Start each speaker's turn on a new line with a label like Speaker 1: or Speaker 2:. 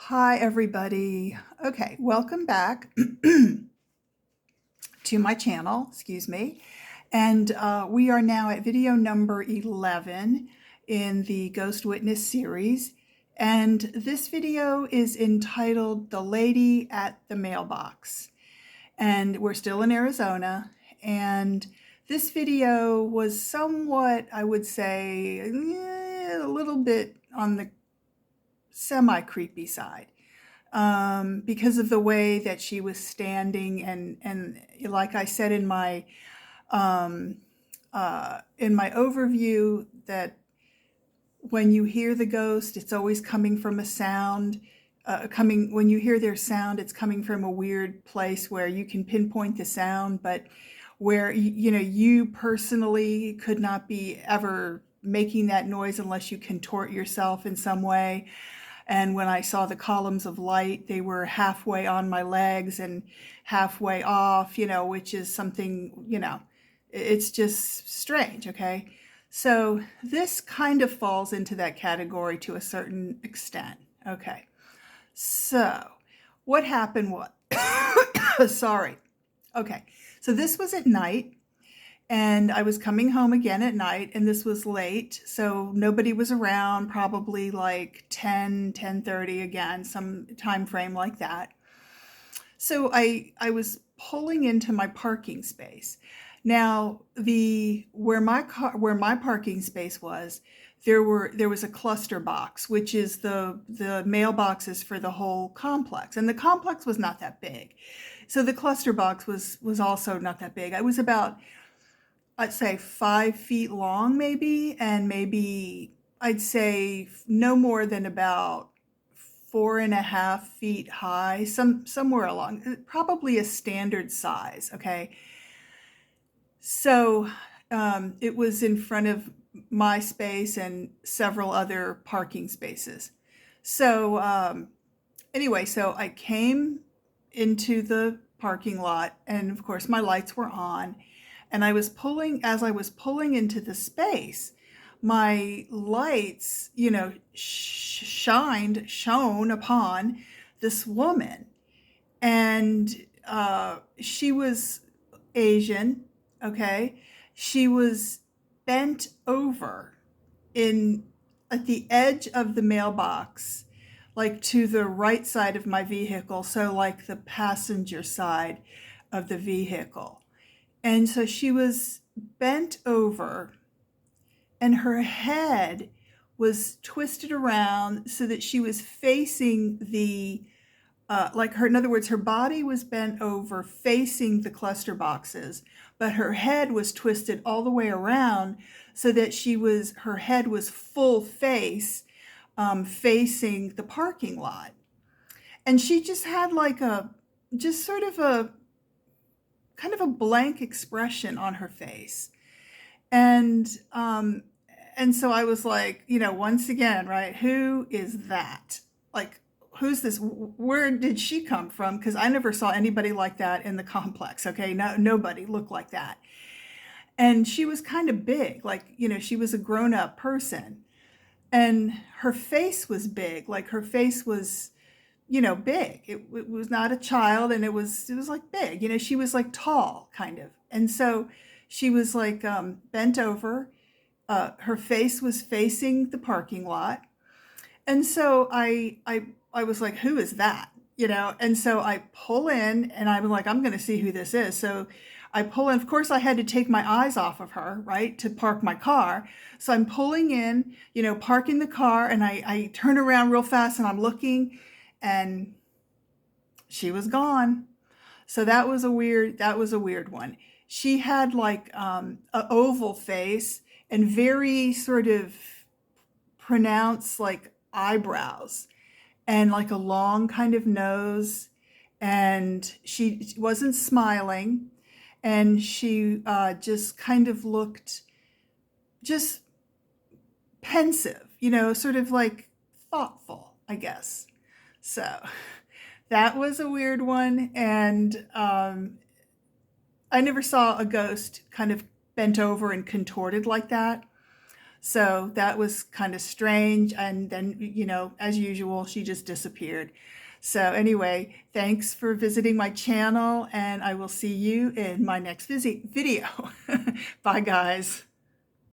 Speaker 1: Hi, everybody. Okay, welcome back to my channel, excuse me. And we are now at video number 11 in the Ghost Witness series. And this video is entitled The Lady at the Mailbox. And we're still in Arizona. And this video was somewhat, I would say, a little bit on the semi-creepy side. Because of the way that she was standing, and like I said um, in my overview, that when you hear the ghost, it's always coming from a sound. When you hear their sound, it's coming from a weird place where you can pinpoint the sound, but where you personally could not be ever making that noise unless you contort yourself in some way. And when I saw the columns of light, they were halfway on my legs and halfway off, which is something, it's just strange, okay? So this kind of falls into that category to a certain extent, okay? So what happened was, sorry. Okay, so this was at night. And I was coming home again at night, and this was late, so nobody was around, probably like 10:30 again, some time frame like that. So I was pulling into my parking space. Now, where my parking space was, there was a cluster box, which is the mailboxes for the whole complex. And the complex was not that big. So the cluster box was also not that big. I was about, I'd say, 5 feet long, maybe, and maybe I'd say no more than about 4.5 feet high, somewhere along, probably a standard size. Okay, so it was in front of my space and several other parking spaces. So anyway, so I came into the parking lot, and of course my lights were on. And as I was pulling into the space, my lights, shone upon this woman. And she was Asian, okay? She was bent over in at the edge of the mailbox, like to the right side of my vehicle, so like the passenger side of the vehicle. And so she was bent over, and her head was twisted around so that she was facing in other words, her body was bent over facing the cluster boxes, but her head was twisted all the way around so that her head was full face, facing the parking lot. And she just had just sort of a kind of a blank expression on her face. And so I was like, once again, right, who is that? Like, who's this? Where did she come from? Because I never saw anybody like that in the complex. Okay, nobody looked like that. And she was kind of big, like, she was a grown-up person. And her face was big, like her face was, big. It was not a child, and it was like big. She was like tall, kind of. And so she was like bent over. Her face was facing the parking lot. And so I was like, who is that? And so I pull in, and I'm like, I'm going to see who this is. So I pull in. Of course, I had to take my eyes off of her, right, to park my car. So I'm pulling in, parking the car, and I turn around real fast, and I'm looking, and she was gone. So that was a weird one. She had like an oval face and very sort of pronounced like eyebrows and like a long kind of nose. And she wasn't smiling, and she just kind of looked just pensive, sort of like thoughtful, I guess. So that was a weird one. And I never saw a ghost kind of bent over and contorted like that. So that was kind of strange. And then, as usual, she just disappeared. So anyway, thanks for visiting my channel, and I will see you in my next video. Bye, guys.